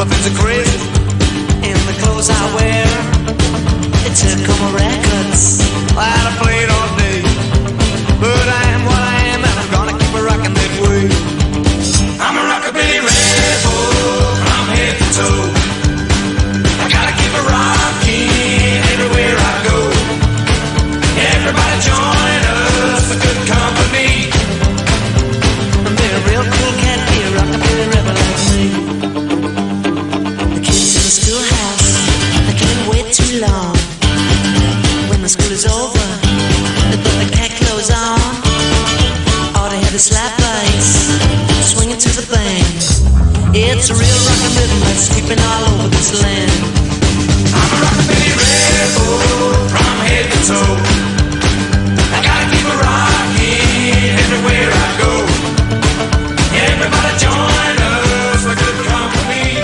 My friends are crazy in the clothes I wear. It took all my records that I played all day. But I am what I am, and I'm gonna keep it rocking that way. I'm a rockabilly rebel from head to toe. I gotta keep it rocking everywhere I go. Everybody join us for good company. Be a real cool cat, be a rockabilly rebel like me. The kids in the schoolhouse, they can't wait too long. When the school is over, they put the cat clothes on. All they have is slap bites, swinging to the band. It's a real rockin' rhythm that's sweeping all over this land. I'm a rockabilly rebel from head to toe. I gotta keep it rocking everywhere I go. Everybody join us for good company.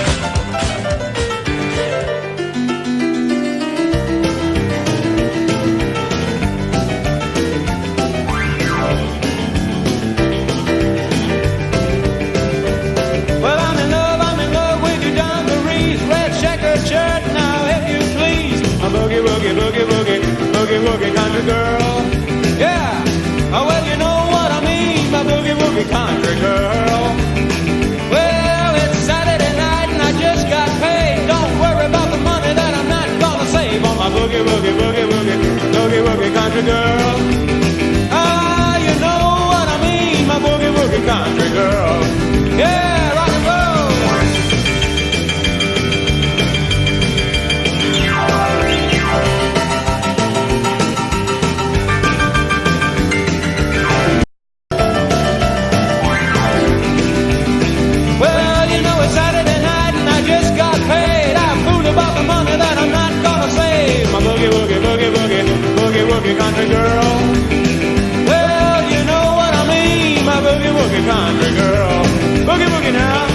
Well, I'm in love with your dungarees, red checkered shirt, now if you please. A boogie, boogie, boogie, boogie, boogie, boogie country girl. Yeah, well, you know what I mean, my boogie, boogie country girl. Well, it's Saturday night and I just got paid. Don't worry about the money that I'm not gonna save on my boogie, boogie, boogie, boogie, boogie, boogie country girl. Ah, you know what I mean, my boogie, boogie country girl. Yeah, rock and roll. Well, you know it's Saturday night and I just got paid. I'm fooled about the money that I'm not gonna save. My boogie, boogie, boogie, boogie, boogie, boogie country girl. Well, you know what I mean, my boogie, boogie country girl. Boogie, boogie now.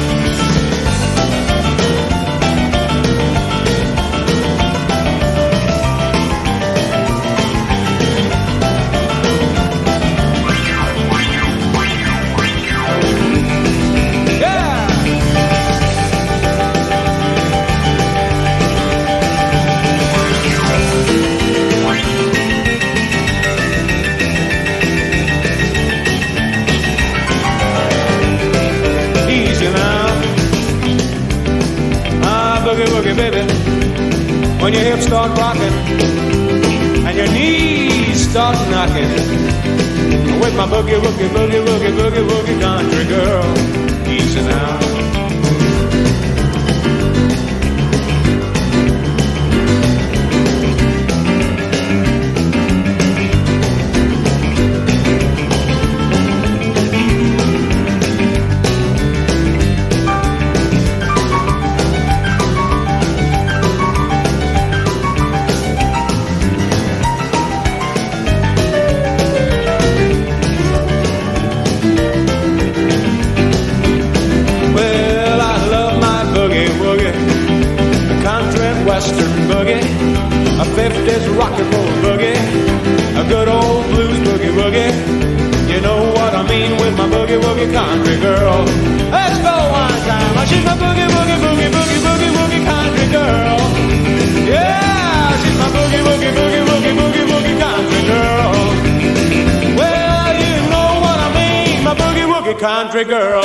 Boogie, boogie, baby. When your hips start rocking and your knees start knocking, with my boogie, boogie, boogie, boogie, boogie, boogie country girl, easy now. Western boogie, a 50s rock and roll boogie, a good old blues boogie woogie. You know what I mean with my boogie woogie country girl. Let's go one time. She's my boogie woogie boogie boogie boogie woogie country girl. Yeah, she's my boogie woogie boogie woogie boogie woogie country girl. Well, you know what I mean, my boogie woogie country girl.